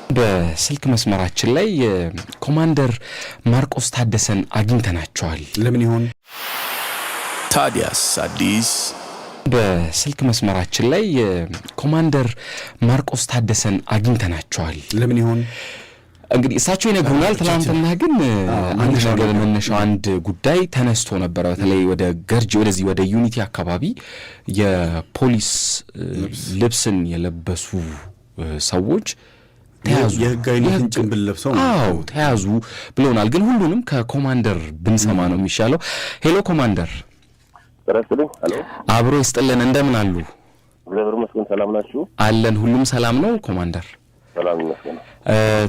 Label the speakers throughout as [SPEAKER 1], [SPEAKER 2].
[SPEAKER 1] በስልክ መስመራችን ላይ ኮማንደር ማርቆስ ታደሰን አግኝተናቸዋል።
[SPEAKER 2] ለምን ይሆን
[SPEAKER 3] ታዲያስ አዲስ?
[SPEAKER 1] በስልክ መስመራችን ላይ ኮማንደር ማርቆስ ታደሰን አግኝተናቸዋል።
[SPEAKER 2] ለምን ይሆን
[SPEAKER 1] እንግዲህ እሳቸው ይነግሩናል። ትላንትና ግን አንድ ነገር መነሻው አንድ ጉዳይ ተነስቶ ነበር። በተለይ ወደ ገርጂ ወደዚህ ወደ ዩኒቲ አካባቢ የፖሊስ ልብስን የለበሱ ሰዎች ተያዙ።
[SPEAKER 2] የህጋዊነትን ጭንብል ለብሰው
[SPEAKER 1] ተያዙ ብለውናል። ግን ሁሉንም ከኮማንደር ብንሰማ ነው የሚሻለው። ሄሎ ኮማንደር።
[SPEAKER 4] ተረስልኝ። ሄሎ
[SPEAKER 1] አብሮ ይስጥልን። እንደምን አሉ?
[SPEAKER 4] እግዚአብሔር ይመስገን። ሰላም ናችሁ?
[SPEAKER 1] አለን። ሁሉም ሰላም ነው ኮማንደር?
[SPEAKER 4] ሰላም ይመስገን።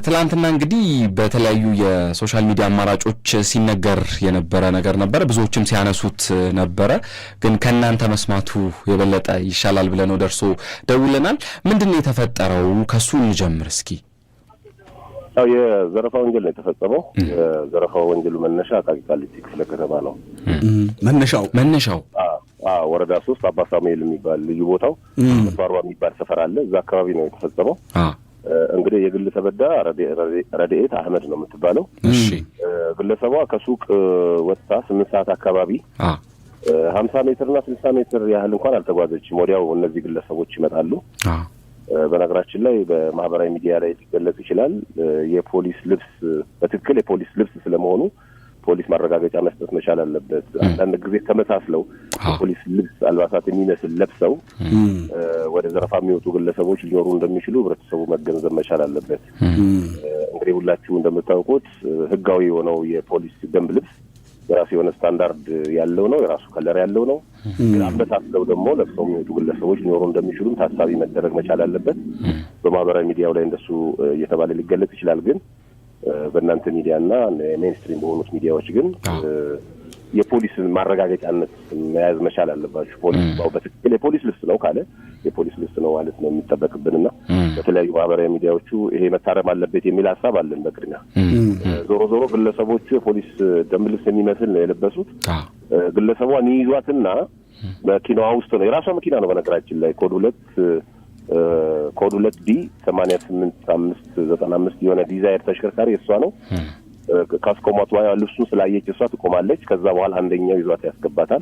[SPEAKER 1] ትላንትና እንግዲህ በተለያዩ የሶሻል ሚዲያ አማራጮች ሲነገር የነበረ ነገር ነበር። ብዙዎችም ሲያነሱት ነበረ። ግን ከናንተ መስማቱ የበለጠ ይሻላል ብለን ደርሶ ደውለናል። ምንድነው የተፈጠረው? ከሱ እንጀምር እስኪ።
[SPEAKER 4] የዘረፋ ወንጀል ነው የተፈጸመው። የዘረፋው ወንጀሉ መነሻ አቃቂ ቃሊቲ ክፍለ ከተማ ነው።
[SPEAKER 1] መነሻው
[SPEAKER 4] ወረዳ 3 አባ ሳሙኤል የሚባል ልዩ ቦታው ተፋሯ የሚባል ሰፈር አለ። እዛ አካባቢ ነው የተፈጸመው። እንግዲህ የግል ተበዳ ረድኤት አህመድ ነው የምትባለው።
[SPEAKER 1] እሺ
[SPEAKER 4] ግለሰቧ ከሱቅ ወጥታ 8 ሰዓት አካባቢ 50 ሜትርና 60 ሜትር ያህል እንኳን አልተጓዘችም። ወዲያው እነዚህ ግለሰቦች ይመጣሉ። በነገራችን ላይ በማህበራዊ ሚዲያ ላይ ሊገለጽ ይችላል። የፖሊስ ልብስ በትክክል የፖሊስ ልብስ ስለመሆኑ ፖሊስ ማረጋገጫ መስጠት መቻል አለበት። አንዳንድ ጊዜ ተመሳስለው የፖሊስ ልብስ አልባሳት የሚመስል ለብሰው ወደ ዘረፋ የሚወጡ ግለሰቦች ሊኖሩ እንደሚችሉ ህብረተሰቡ መገንዘብ መቻል አለበት። እንግዲህ ሁላችሁ እንደምታውቁት ህጋዊ የሆነው የፖሊስ ደንብ ልብስ የራሱ የሆነ ስታንዳርድ ያለው ነው፣ የራሱ ከለር ያለው ነው። ግን አመሳስለው ደግሞ ለብሰው የሚወጡ ግለሰቦች ሊኖሩ እንደሚችሉም ታሳቢ መደረግ መቻል አለበት። በማህበራዊ ሚዲያው ላይ እንደሱ እየተባለ ሊገለጽ ይችላል። ግን በእናንተ ሚዲያና ሜንስትሪም በሆኑት ሚዲያዎች ግን የፖሊስን ማረጋገጫነት መያዝ መቻል አለባችሁ። ፖሊስ በትክክል የፖሊስ ልብስ ነው ካለ የፖሊስ ልብስ ነው ማለት ነው የሚጠበቅብንና በተለያዩ ማህበራዊ ሚዲያዎቹ ይሄ መታረም አለበት የሚል ሀሳብ አለን። በቅድሚያ ዞሮ ግለሰቦቹ የፖሊስ ደንብ ልብስ የሚመስል ነው የለበሱት። ግለሰቧን ይይዟትና መኪናዋ ውስጥ ነው፣ የራሷ መኪና ነው በነገራችን ላይ ኮድ 2D 88595 የሆነ ዲዛይር ተሽከርካሪ እሷ ነው። ካስቆሟት በኋላ ልብሱን ስላየች እሷ ትቆማለች። ከዛ በኋላ አንደኛው ይዟት ያስገባታል።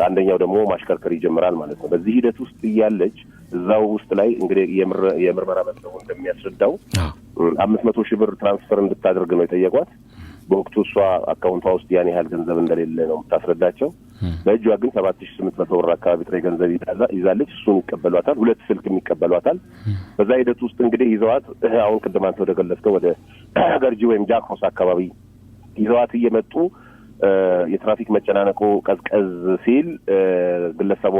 [SPEAKER 4] አንደኛው ደግሞ ማሽከርከር ይጀምራል ማለት ነው። በዚህ ሂደት ውስጥ እያለች እዛው ውስጥ ላይ እንግዲህ የምርመራ መዝገቡ እንደሚያስረዳው 500 ሺህ ብር ትራንስፈር እንድታደርግ ነው የጠየቋት። በወቅቱ እሷ አካውንቷ ውስጥ ያን ያህል ገንዘብ እንደሌለ ነው የምታስረዳቸው። በእጇ ግን 7800 ብር አካባቢ ጥሬ ገንዘብ ይዛለች። እሱን ይቀበሏታል። 2 ስልክ ይቀበሏታል። በዛ ሂደት ውስጥ እንግዲህ ይዘዋት አሁን ቅድም አንተ ወደ ገለጽከው ወደ ገርጂ ወይም ጃክሮስ አካባቢ ይዘዋት እየመጡ የትራፊክ መጨናነቁ ቀዝቀዝ ሲል ግለሰቧ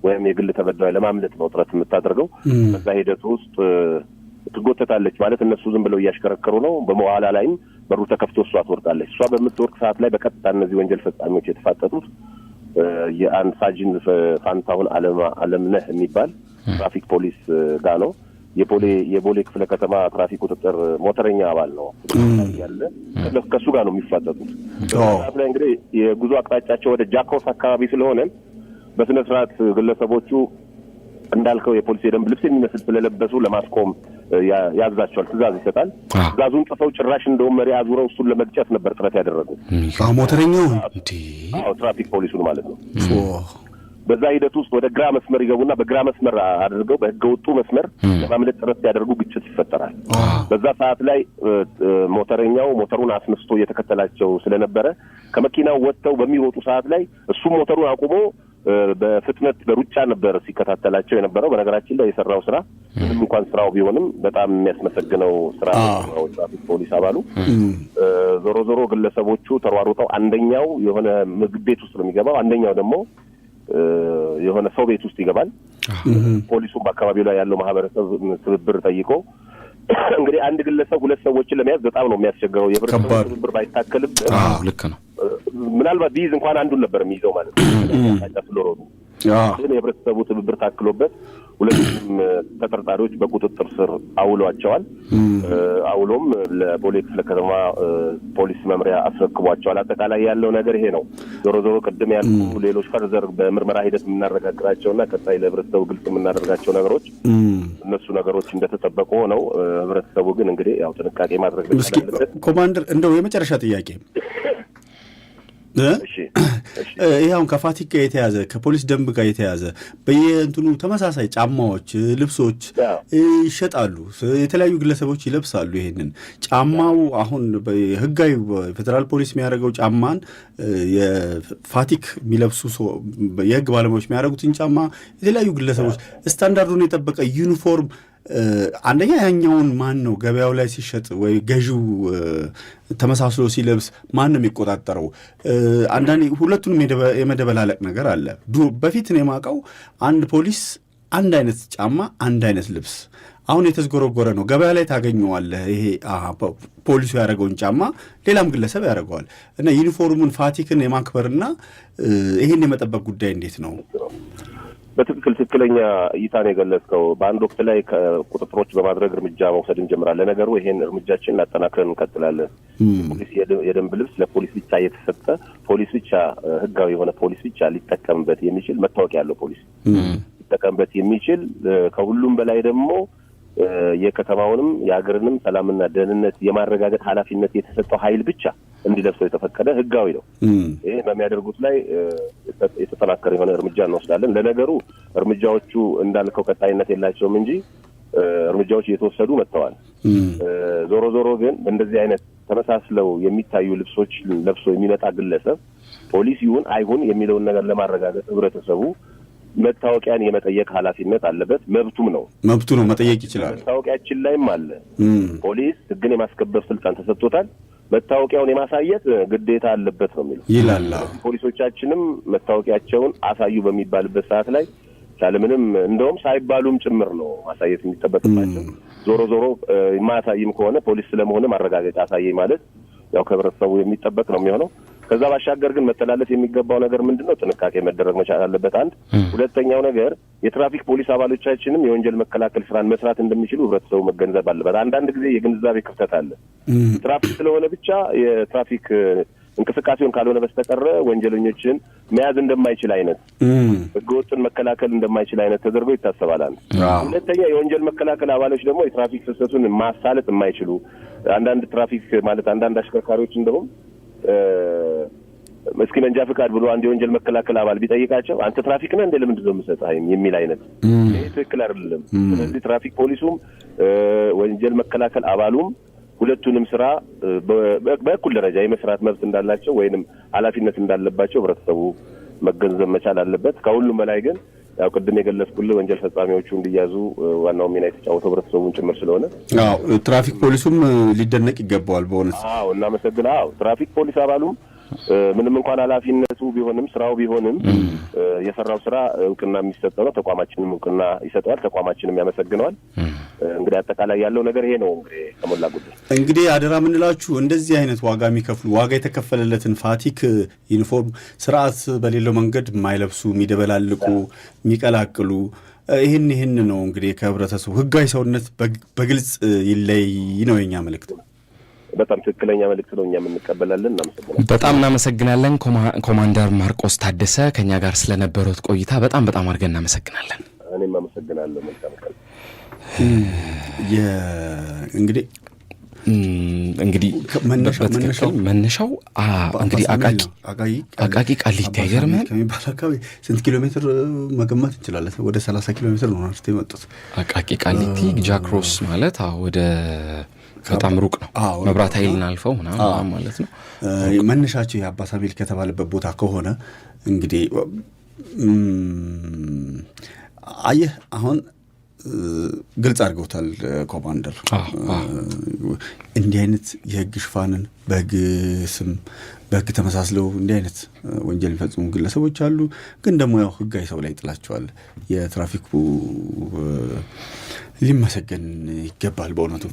[SPEAKER 4] ወይም የግል ተበዳይ ለማምለጥ ነው ጥረት የምታደርገው። በዛ ሂደት ውስጥ ትጎተታለች ማለት እነሱ ዝም ብለው እያሽከረከሩ ነው። በመዋላ ላይም በሩ ተከፍቶ እሷ ትወርቃለች። እሷ በምትወርቅ ሰዓት ላይ በቀጥታ እነዚህ ወንጀል ፈጻሚዎች የተፋጠጡት የአንድ ሳጅን ፋንታሁን አለምነህ የሚባል ትራፊክ ፖሊስ ጋር ነው። የቦሌ ክፍለ ከተማ ትራፊክ ቁጥጥር ሞተረኛ አባል ነው ያለ። ከሱ ጋር ነው የሚፋጠጡት። በሰዓት ላይ እንግዲህ የጉዞ አቅጣጫቸው ወደ ጃክሮስ አካባቢ ስለሆነ በስነ ስርዓት ግለሰቦቹ እንዳልከው የፖሊስ የደንብ ልብስ የሚመስል ስለለበሱ ለማስቆም ያዛቸዋል፣ ትእዛዝ ይሰጣል። ትእዛዙን ጽፈው ጭራሽ እንደውም መሪ አዙረው እሱን ለመግጨት ነበር ጥረት ያደረጉት።
[SPEAKER 2] ሞተረኛው
[SPEAKER 4] ትራፊክ ፖሊሱን ማለት ነው። በዛ ሂደት ውስጥ ወደ ግራ መስመር ይገቡና በግራ መስመር አድርገው በህገ ወጡ መስመር ለማምለጥ ጥረት ሲያደርጉ ግጭት ይፈጠራል። በዛ ሰዓት ላይ ሞተረኛው ሞተሩን አስነስቶ እየተከተላቸው ስለነበረ ከመኪናው ወጥተው በሚወጡ ሰዓት ላይ እሱ ሞተሩን አቁሞ በፍጥነት በሩጫ ነበር ሲከታተላቸው የነበረው። በነገራችን ላይ የሰራው ስራ ምንም እንኳን ስራው ቢሆንም በጣም የሚያስመሰግነው ስራ ነው ትራፊክ ፖሊስ አባሉ። ዞሮ ግለሰቦቹ ተሯሩጠው አንደኛው የሆነ ምግብ ቤት ውስጥ ነው የሚገባው፣ አንደኛው ደግሞ የሆነ ሰው ቤት ውስጥ ይገባል። ፖሊሱም በአካባቢው ላይ ያለው ማህበረሰብ ትብብር ጠይቆ እንግዲህ አንድ ግለሰብ 2 ሰዎችን ለመያዝ በጣም ነው የሚያስቸግረው። የህብረተሰቡ ትብብር ባይታከልም
[SPEAKER 1] ልክ ነው።
[SPEAKER 4] ምናልባት ቢይዝ እንኳን አንዱን ነበር የሚይዘው ማለት ነው። ግን የህብረተሰቡ ትብብር ታክሎበት ሁለቱም ተጠርጣሪዎች በቁጥጥር ስር አውሏቸዋል። አውሎም ለቦሌ ክፍለ ከተማ ፖሊስ መምሪያ አስረክቧቸዋል። አጠቃላይ ያለው ነገር ይሄ ነው። ዞሮ ዞሮ ቅድም ያሉ ሌሎች ፈርዘር በምርመራ ሂደት የምናረጋግራቸውና ቀጣይ ለህብረተሰቡ ግልጽ የምናደርጋቸው ነገሮች እነሱ ነገሮች እንደተጠበቁ ሆነው ህብረተሰቡ ግን እንግዲህ ያው ጥንቃቄ ማድረግ አለበት።
[SPEAKER 2] ኮማንደር እንደው የመጨረሻ ጥያቄ ይሄ አሁን ከፋቲክ ጋር የተያዘ ከፖሊስ ደንብ ጋር የተያዘ በየእንትኑ ተመሳሳይ ጫማዎች፣ ልብሶች ይሸጣሉ። የተለያዩ ግለሰቦች ይለብሳሉ። ይሄንን ጫማው አሁን ህጋዊ ፌደራል ፖሊስ የሚያደርገው ጫማን የፋቲክ የሚለብሱ የህግ ባለሙያዎች የሚያደርጉትን ጫማ የተለያዩ ግለሰቦች ስታንዳርዱን የጠበቀ ዩኒፎርም አንደኛ ያኛውን ማን ነው ገበያው ላይ ሲሸጥ ወይ ገዢው ተመሳስሎ ሲለብስ ማን ነው የሚቆጣጠረው? አንዳንዴ ሁለቱንም የመደበላለቅ ነገር አለ። በፊት ነው የማውቀው አንድ ፖሊስ አንድ አይነት ጫማ አንድ አይነት ልብስ አሁን የተዝጎረጎረ ነው። ገበያ ላይ ታገኘዋለህ። ይሄ ፖሊሱ ያደረገውን ጫማ ሌላም ግለሰብ ያደርገዋል እና ዩኒፎርሙን ፋቲክን የማክበርና ይሄን የመጠበቅ ጉዳይ እንዴት ነው?
[SPEAKER 4] በትክክል ትክክለኛ እይታን የገለጽከው። በአንድ ወቅት ላይ ቁጥጥሮች በማድረግ እርምጃ መውሰድ እንጀምራለን። ነገሩ ይሄን እርምጃችን እናጠናክረን እንቀጥላለን። ፖሊስ የደንብ ልብስ ለፖሊስ ብቻ የተሰጠ ፖሊስ ብቻ ህጋዊ የሆነ ፖሊስ ብቻ ሊጠቀምበት የሚችል መታወቂያ ያለው ፖሊስ ሊጠቀምበት የሚችል ከሁሉም በላይ ደግሞ የከተማውንም የሀገርንም ሰላምና ደህንነት የማረጋገጥ ኃላፊነት የተሰጠው ኃይል ብቻ እንዲለብሰው የተፈቀደ ህጋዊ ነው። ይሄ በሚያደርጉት ላይ የተጠናከረ የሆነ እርምጃ እንወስዳለን። ለነገሩ እርምጃዎቹ እንዳልከው ቀጣይነት የላቸውም እንጂ እርምጃዎች እየተወሰዱ መጥተዋል። ዞሮ ዞሮ ግን እንደዚህ አይነት ተመሳስለው የሚታዩ ልብሶች ለብሶ የሚመጣ ግለሰብ ፖሊስ ይሁን አይሁን የሚለውን ነገር ለማረጋገጥ ህብረተሰቡ መታወቂያን የመጠየቅ ኃላፊነት አለበት። መብቱ ነው
[SPEAKER 2] መጠየቅ ይችላል።
[SPEAKER 4] መታወቂያችን ላይም አለ። ፖሊስ ህግን የማስከበር ስልጣን ተሰጥቶታል። መታወቂያውን የማሳየት ግዴታ አለበት ነው የሚለው
[SPEAKER 2] ይላል።
[SPEAKER 4] ፖሊሶቻችንም መታወቂያቸውን አሳዩ በሚባልበት ሰዓት ላይ ያለምንም እንደውም ሳይባሉም ጭምር ነው ማሳየት የሚጠበቅባቸው። ዞሮ ዞሮ የማያሳይም ከሆነ ፖሊስ ስለመሆነ ማረጋገጫ አሳየኝ ማለት ያው ከህብረተሰቡ የሚጠበቅ ነው የሚሆነው። ከዛ ባሻገር ግን መተላለፍ የሚገባው ነገር ምንድነው? ጥንቃቄ መደረግ መቻል አለበት። አንድ ሁለተኛው ነገር የትራፊክ ፖሊስ አባሎቻችንም የወንጀል መከላከል ስራን መስራት እንደሚችሉ ህብረተሰቡ መገንዘብ አለበት። አንዳንድ ጊዜ የግንዛቤ ክፍተት አለ። ትራፊክ ስለሆነ ብቻ የትራፊክ እንቅስቃሴውን ካልሆነ በስተቀር ወንጀለኞችን መያዝ እንደማይችል አይነት ህገወጥን መከላከል እንደማይችል አይነት ተደርጎ ይታሰባል። ሁለተኛ የወንጀል መከላከል አባሎች ደግሞ የትራፊክ ፍሰቱን ማሳለጥ የማይችሉ አንዳንድ ትራፊክ ማለት አንዳንድ አሽከርካሪዎች እንደውም እስኪ መንጃ ፍቃድ ብሎ አንድ የወንጀል መከላከል አባል ቢጠይቃቸው አንተ ትራፊክ ነህ እንደ ለምንድን ነው የምትሰጠው የሚል አይነት ይሄ ትክክል አይደለም። ስለዚህ ትራፊክ ፖሊሱም ወንጀል መከላከል አባሉም ሁለቱንም ስራ በእኩል ደረጃ የመስራት መብት እንዳላቸው ወይንም ኃላፊነት እንዳለባቸው ህብረተሰቡ መገንዘብ መቻል አለበት። ከሁሉም በላይ ግን ያው ቅድም የገለጽኩልህ ወንጀል ፈጻሚዎቹ እንዲያዙ ዋናው ሚና የተጫወተው ህብረተሰቡን ጭምር ስለሆነ
[SPEAKER 2] ትራፊክ ፖሊሱም ሊደነቅ ይገባዋል በእውነት።
[SPEAKER 4] እናመሰግናለሁ። ትራፊክ ፖሊስ አባሉም ምንም እንኳን ኃላፊነቱ ቢሆንም ስራው ቢሆንም የሰራው ስራ እውቅና የሚሰጠው ነው። ተቋማችንም እውቅና ይሰጠዋል፣ ተቋማችንም ያመሰግነዋል። እንግዲህ አጠቃላይ ያለው ነገር ይሄ ነው። እንግዲህ ከሞላ ጎደል
[SPEAKER 2] እንግዲህ አደራ የምንላችሁ እንደዚህ አይነት ዋጋ የሚከፍሉ ዋጋ የተከፈለለትን ፋቲክ ዩኒፎርም ስርዓት በሌለው መንገድ የማይለብሱ የሚደበላልቁ፣ የሚቀላቅሉ ይህን ነው እንግዲህ ከህብረተሰቡ ህጋዊ ሰውነት በግልጽ ይለይ ነው የኛ መልእክት።
[SPEAKER 4] በጣም ትክክለኛ መልእክት ነው። እኛም እንቀበላለን። እናመሰግናለን።
[SPEAKER 1] በጣም እናመሰግናለን። ኮማንደር ማርቆስ ታደሰ ከኛ ጋር ስለነበሩት ቆይታ በጣም አድርገን እናመሰግናለን።
[SPEAKER 4] እኔም አመሰግናለሁ። መልካም ቀን።
[SPEAKER 1] እንግዲህ መነሻው እንግዲህ አቃቂ ቃሊቲ አይገርምም
[SPEAKER 2] ከሚባል አካባቢ ስንት ኪሎ ሜትር መገመት እንችላለን? ወደ 30 ኪሎ ሜትር ነው ናርት የመጡት።
[SPEAKER 1] አቃቂ ቃሊቲ ጃክሮስ ማለት ወደ በጣም ሩቅ ነው። መብራት ኃይልን አልፈው ምናምን ማለት ነው።
[SPEAKER 2] መነሻቸው የአባ ሳሙኤል ከተባለበት ቦታ ከሆነ እንግዲህ አየህ አሁን ግልጽ አድርገውታል ኮማንደር። እንዲህ አይነት የህግ ሽፋንን በህግ ስም በህግ ተመሳስለው እንዲህ አይነት ወንጀል የሚፈጽሙ ግለሰቦች አሉ። ግን ደግሞ ያው ህጋዊ ሰው ላይ ጥላቸዋል። የትራፊኩ ሊመሰገን ይገባል በእውነቱ።